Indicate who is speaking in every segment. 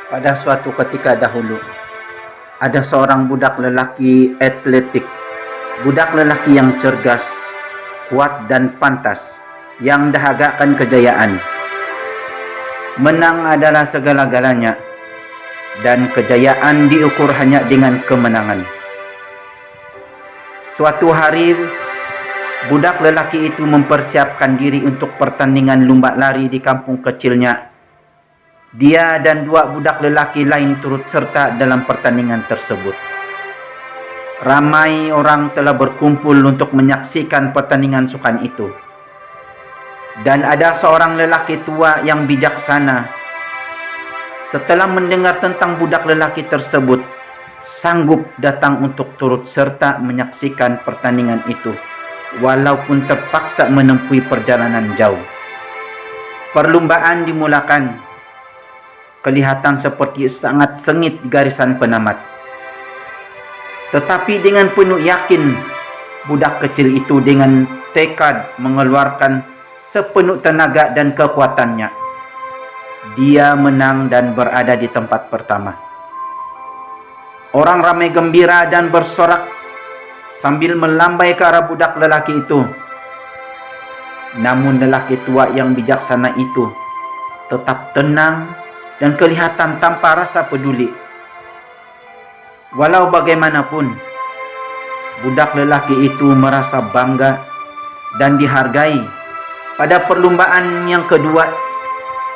Speaker 1: Pada suatu ketika dahulu, ada seorang budak lelaki atletik, budak lelaki yang cergas, kuat dan pantas, yang dahagakan kejayaan. Menang adalah segala-galanya, dan kejayaan diukur hanya dengan kemenangan. Suatu hari, budak lelaki itu mempersiapkan diri untuk pertandingan lumba lari di kampung kecilnya. Dia dan dua budak lelaki lain turut serta dalam pertandingan tersebut. Ramai orang telah berkumpul untuk menyaksikan pertandingan sukan itu. Dan ada seorang lelaki tua yang bijaksana. Setelah mendengar tentang budak lelaki tersebut, sanggup datang untuk turut serta menyaksikan pertandingan itu, walaupun terpaksa menempuh perjalanan jauh. Perlombaan dimulakan. Kelihatan seperti sangat sengit garisan penamat. Tetapi dengan penuh yakin, budak kecil itu dengan tekad mengeluarkan sepenuh tenaga dan kekuatannya. Dia menang dan berada di tempat pertama. Orang ramai gembira dan bersorak sambil melambai ke arah budak lelaki itu. Namun lelaki tua yang bijaksana itu tetap tenang dan kelihatan tanpa rasa peduli. Walau bagaimanapun, budak lelaki itu merasa bangga dan dihargai. Pada perlombaan yang kedua,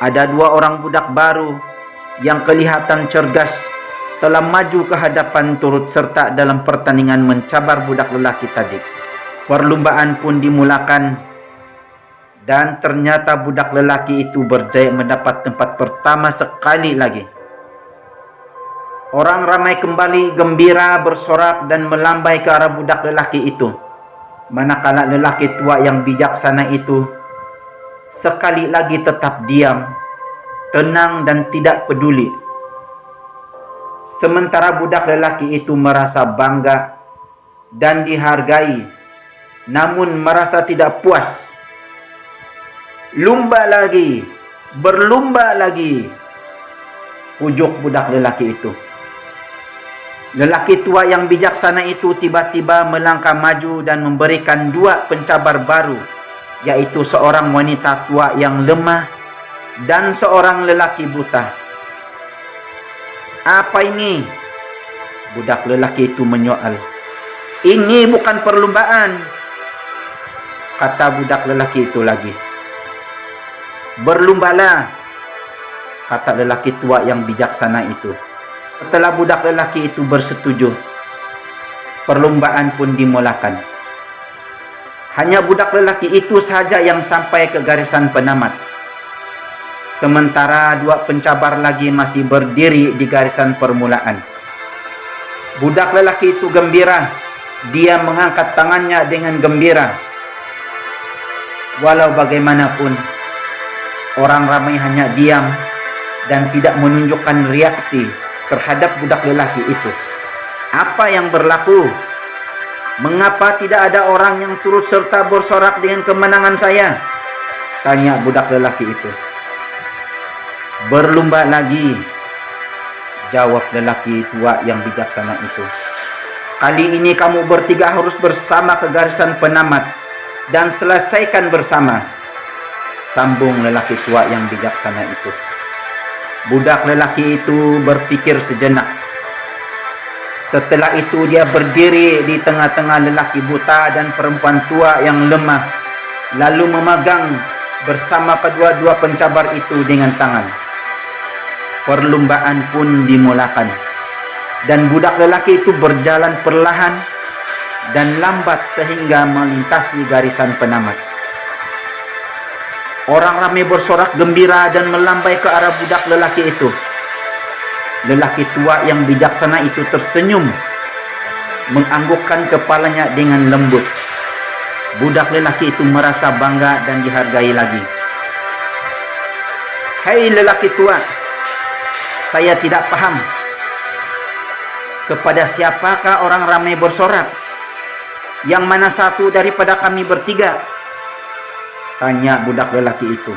Speaker 1: ada dua orang budak baru yang kelihatan cergas telah maju ke hadapan turut serta dalam pertandingan mencabar budak lelaki tadi. Perlombaan pun dimulakan. Dan ternyata budak lelaki itu berjaya mendapat tempat pertama sekali lagi. Orang ramai kembali gembira, bersorak dan melambai ke arah budak lelaki itu. Manakala lelaki tua yang bijaksana itu sekali lagi tetap diam, tenang dan tidak peduli. Sementara budak lelaki itu merasa bangga dan dihargai, namun merasa tidak puas. Lumba lagi, berlumba lagi, ujuk budak lelaki itu. Lelaki tua yang bijaksana itu tiba-tiba melangkah maju dan memberikan dua pencabar baru, yaitu seorang wanita tua yang lemah dan seorang lelaki buta. Apa ini? Budak lelaki itu menyoal. Ini bukan perlombaan, kata budak lelaki itu lagi. Berlumbalah, kata lelaki tua yang bijaksana itu. Setelah budak lelaki itu bersetuju, perlombaan pun dimulakan. Hanya budak lelaki itu saja yang sampai ke garisan penamat. Sementara dua pencabar lagi masih berdiri di garisan permulaan. Budak lelaki itu gembira. Dia mengangkat tangannya dengan gembira. Walau bagaimanapun, orang ramai hanya diam dan tidak menunjukkan reaksi terhadap budak lelaki itu. Apa yang berlaku? Mengapa tidak ada orang yang turut serta bersorak dengan kemenangan saya? Tanya budak lelaki itu. Berlumba lagi, jawab lelaki tua yang bijaksana itu. Kali ini kamu bertiga harus bersama ke garisan penamat dan selesaikan bersama, sambung lelaki tua yang bijaksana itu. Budak lelaki itu berpikir sejenak. Setelah itu dia berdiri di tengah-tengah lelaki buta dan perempuan tua yang lemah, lalu memegang bersama kedua-dua pencabar itu dengan tangan. Perlombaan pun dimulakan, dan budak lelaki itu berjalan perlahan dan lambat sehingga melintasi garisan penamat. Orang ramai bersorak gembira dan melambai ke arah budak lelaki itu. Lelaki tua yang bijaksana itu tersenyum, menganggukkan kepalanya dengan lembut. Budak lelaki itu merasa bangga dan dihargai lagi. Hei lelaki tua, saya tidak paham. Kepada siapakah orang ramai bersorak? Yang mana satu daripada kami bertiga? Tanya budak lelaki itu.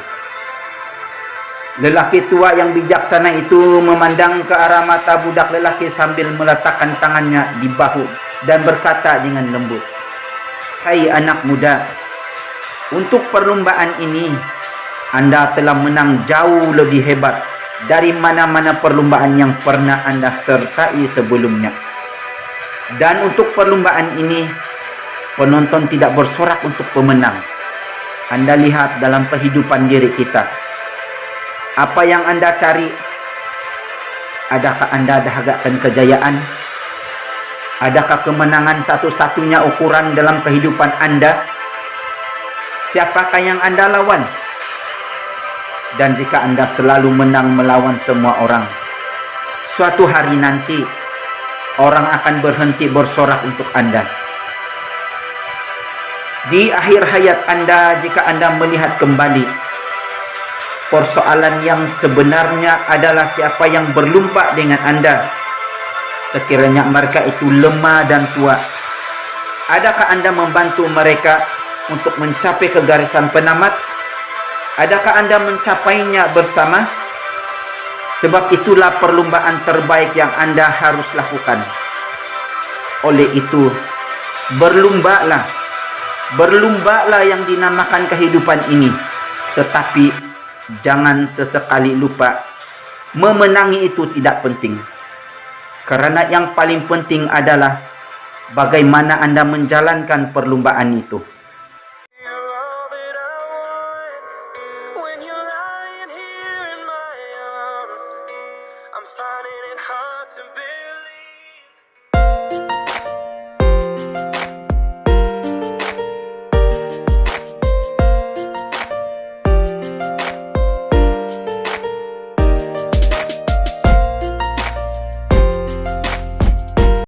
Speaker 1: Lelaki tua yang bijaksana itu memandang ke arah mata budak lelaki sambil meletakkan tangannya di bahu dan berkata dengan lembut, "Hai anak muda, untuk perlombaan ini Anda telah menang jauh lebih hebat dari mana-mana perlombaan yang pernah Anda sertai sebelumnya. Dan untuk perlombaan ini, penonton tidak bersorak untuk pemenang. Anda lihat dalam kehidupan diri kita. Apa yang Anda cari? Adakah Anda dahaga kejayaan? Adakah kemenangan satu-satunya ukuran dalam kehidupan Anda? Siapakah yang Anda lawan? Dan jika Anda selalu menang melawan semua orang, suatu hari nanti orang akan berhenti bersorak untuk Anda. Di akhir hayat Anda, jika Anda melihat kembali, persoalan yang sebenarnya adalah siapa yang berlomba dengan Anda. Sekiranya mereka itu lemah dan tua, adakah Anda membantu mereka untuk mencapai ke garisan penamat? Adakah Anda mencapainya bersama? Sebab itulah perlombaan terbaik yang Anda harus lakukan. Oleh itu, berlombalah. Berlombalah yang dinamakan kehidupan ini. Tetapi jangan sesekali lupa, memenangi itu tidak penting. Karena yang paling penting adalah bagaimana Anda menjalankan perlombaan itu.